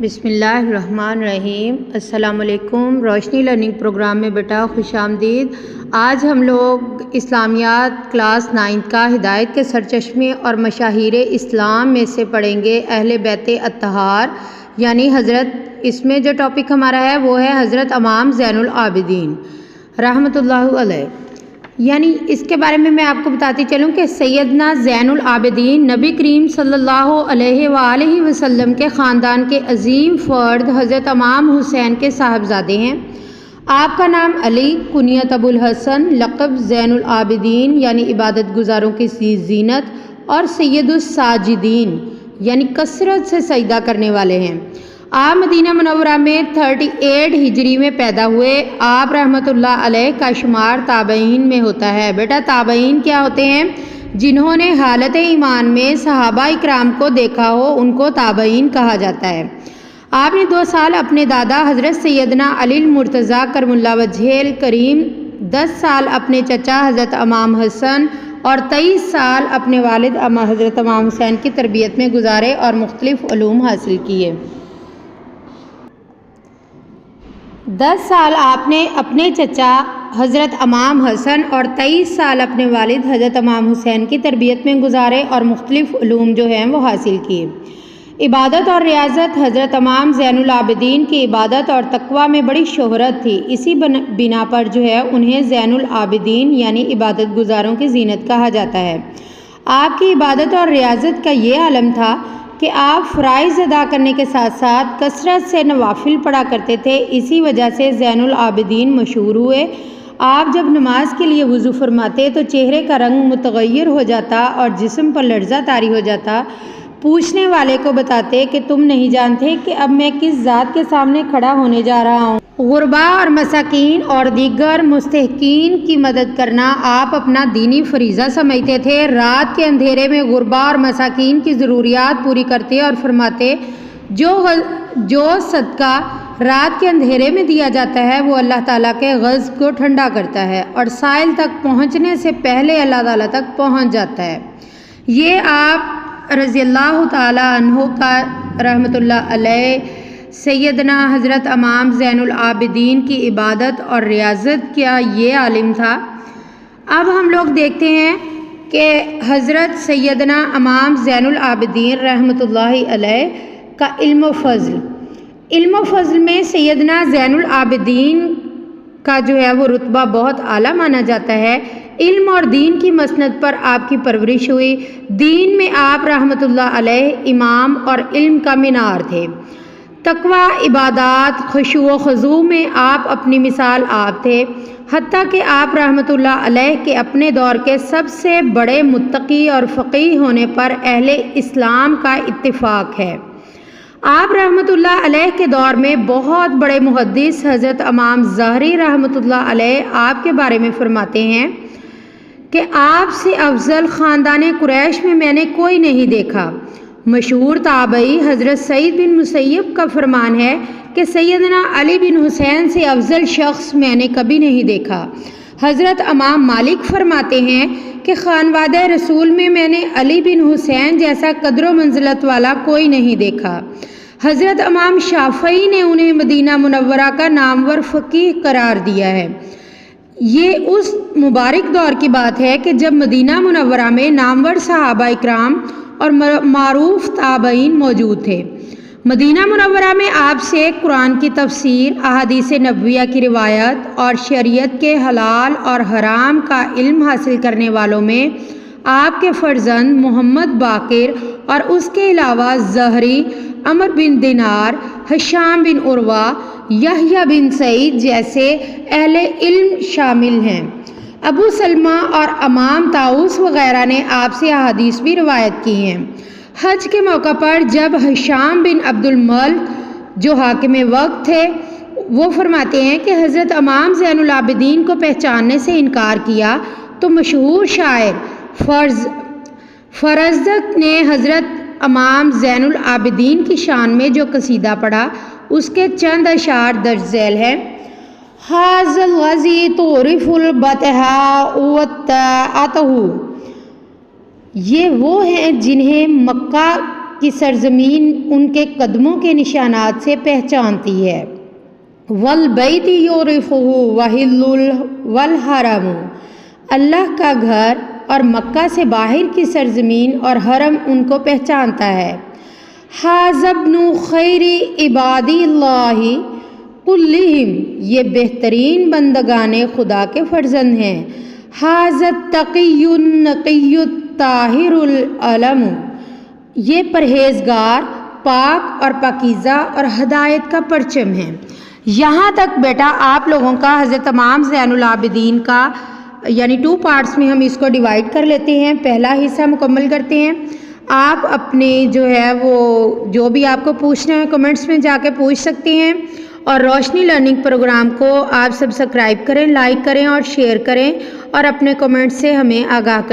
बिस्मिल्लाहिर्रहमानिर्रहीम। अस्सलामुअलैकुम। रोशनी learning programme में बेटा खुशामदीद। आज हम लोग इस्लामियात क्लास 9 का हिदायत के सरचश्मे और मशाहिर इस्लाम में से पढ़ेंगे अहले बैत अत्तहार यानी हज़रत। इसमें जो टॉपिक हमारा है वो है हज़रत इमाम ज़ैनुल आबिदीन रहमतुल्लाह अलैह। यानी इसके बारे में मैं आपको बताती चलूँ कि सैयदना ज़ैनुल आबिदीन नबी करीम सल्लल्लाहु अलैहि वसल्लम के ख़ानदान के अजीम फ़र्द हज़रत इमाम हुसैन के साहबजादे हैं। आपका नाम अली, कुनियत अबुल हसन, लक़ब ज़ैनुल आबिदीन यानी इबादत गुज़ारों की ज़ीनत और सैयदुस साजिदीन यानी कसरत से सजदा करने वाले हैं। आप मदीना मुनव्वरा में 38 हिजरी में पैदा हुए। आप रहमतुल्लाह अलैह का शुमार ताबईन में होता है। बेटा ताबईन क्या होते हैं? जिन्होंने हालत ईमान में सहाबा इकराम को देखा हो उनको ताबईन कहा जाता है। आपने 2 साल अपने दादा हज़रत सैयदना अली मुर्तज़ा करमुल्लाह वजहेल करीम, 10 साल अपने चचा हज़रत इमाम हसन और 23 साल अपने वालिद हज़रत इमाम हुसैन की तरबियत में गुजारे और मुख्तलिफ़ उलूम हासिल किए। 10 साल आपने अपने चचा हज़रत इमाम हसन और 23 साल अपने वालिद हज़रत इमाम हुसैन की तरबियत में गुजारे और मुख्तलिफ़ उलूम जो हैं वो हासिल किए। इबादत और रियाजत हज़रत इमाम ज़ैनुल आबिदीन की इबादत और तकवा में बड़ी शोहरत थी। इसी बिना पर जो है उन्हें ज़ैनुल आबिदीन यानी इबादत गुज़ारों की ज़ीनत कहा जाता है। आपकी इबादत और रियाजत का ये आलम था कि आप फ़राइज़ अदा करने के साथ साथ कसरत से नवाफिल पढ़ा करते थे। इसी वजह से ज़ैनुल आबिदीन मशहूर हुए। आप जब नमाज के लिए वज़ू फरमाते तो चेहरे का रंग मुतग़य्यर हो जाता और जिस्म पर लर्ज़ा तारी हो जाता। पूछने वाले को बताते कि तुम नहीं जानते कि अब मैं किस ज़ात के सामने खड़ा होने जा रहा हूँ। गुरबा और मसाकीन और दीगर मुस्तहिकीन की मदद करना आप अपना दीनी फरीज़ा समझते थे। रात के अंधेरे में गुरबा और मसाकीन की ज़रूरियात पूरी करते और फरमाते जो सदका रात के अंधेरे में दिया जाता है वो अल्लाह ताला के ग़ज़ब को ठंडा करता है और साइल तक पहुँचने से पहले अल्लाह ताला तक पहुँच जाता है। ये आप रज़ियल्लाहु ताला अन्हु का रहमतुल्लाह अलैह सैयदना हज़रत इमाम ज़ैनुल आबिदीन की इबादत और रियाजत क्या ये आलिम था। अब हम लोग देखते हैं कि हज़रत सैयदना इमाम ज़ैनुल आबिदीन रहमतुल्लाहि अलैह का इल्म फ़ज़्ल में सैयदना ज़ैनुल आबिदीन का जो है वो रुतबा बहुत आला माना जाता है। इल्म और दीन की मसनद पर आपकी परवरिश हुई। दीन में आप रहमतुल्लाह अलैह इमाम और इल्म का मीनार थे। तकवा, इबादत, खुशू व ख़ुज़ू में आप अपनी मिसाल आप थे। हत्ता कि आप रहमतुल्लाह अलैह के अपने दौर के सबसे बड़े मुत्तकी और फ़क़ीह होने पर अहले इस्लाम का इत्तिफ़ाक़ है। आप रहमतुल्लाह अलैह के दौर में बहुत बड़े मुहद्दिस हज़रत इमाम ज़हरी रहमतुल्लाह अलैह आपके बारे में फ़रमाते हैं कि आपसे अफजल ख़ानदान कुरैश में मैंने कोई नहीं देखा। मशहूर ताबई हज़रत सईद बिन मुसैयब का फरमान है कि सैयदना अली बिन हुसैन से अफजल शख्स मैंने कभी नहीं देखा। हज़रत इमाम मालिक फरमाते हैं कि ख़ानवादे रसूल में मैंने अली बिन हुसैन जैसा कदर मंजिलत वाला कोई नहीं देखा। हज़रत इमाम शाफ़ई ने उन्हें मदीना मुनव्वरा का नामवर फ़क़ीह करार दिया है। ये उस मुबारक दौर की बात है कि जब मदीना मुनव्वरा में नामवर सहाबा इकराम और मारूफ ताबईन मौजूद थे। मदीना मुनव्वरा में आपसे कुरान की तफसीर, अहादीस नबविया की रिवायत और शरीयत के हलाल और हराम का इल्म हासिल करने वालों में आपके फ़र्जंद मोहम्मद बाकिर और उसके अलावा ज़हरी, अमर बिन दिनार, हिशाम बिन उर्वा, यहया बिन सईद जैसे अहले इल्म शामिल हैं। अबू सलमा और इमाम ताऊस वग़ैरह ने आपसे अहादीस भी रिवायत की हैं। हज के मौका पर जब हिशाम बिन अब्दुल मल्क जो हाकिम वक्त थे वो फरमाते हैं कि हज़रत इमाम ज़ैनुल आबिदीन को पहचानने से इनकार किया तो मशहूर शायर फ़रज़दक ने हज़रत इमाम ज़ैनुल आबिदीन की शान में जो कसीदा पढ़ा उसके चंद अशार दर्ज झैल हैं। हाज़ल गज़ी तोरिफ़ुल बतहा उवत्ताअतहु, ये वो हैं जिन्हें मक्का की सरजमीन उनके कदमों के निशानात से पहचानती है। वल बैति योरिफुहु वहिल्लुल वल हरम, अल्लाह का घर और मक्का से बाहर की सरजमीन और हरम उनको पहचानता है। हाज़ब्नु खैरी इबादिल्लाहि कुल्लिहिम, ये बेहतरीन बंदगाने खुदा के फर्जंद हैं। हाज़त तक़ियुन नक़ियुत ताहिरुल अलम, ये परहेज़गार, पाक और पाकीज़ा और हदायत का परचम है। यहाँ तक बेटा आप लोगों का हज़रत इमाम ज़ैनुल आबिदीन का यानी 2 पार्ट्स में हम इसको डिवाइड कर लेते हैं। पहला हिस्सा मुकम्मल करते हैं। आप अपने जो है वो जो भी आपको पूछना है कमेंट्स में जाके पूछ सकते हैं और रोशनी लर्निंग प्रोग्राम को आप सब्सक्राइब करें, लाइक करें और शेयर करें और अपने कमेंट्स से हमें आगाह करें।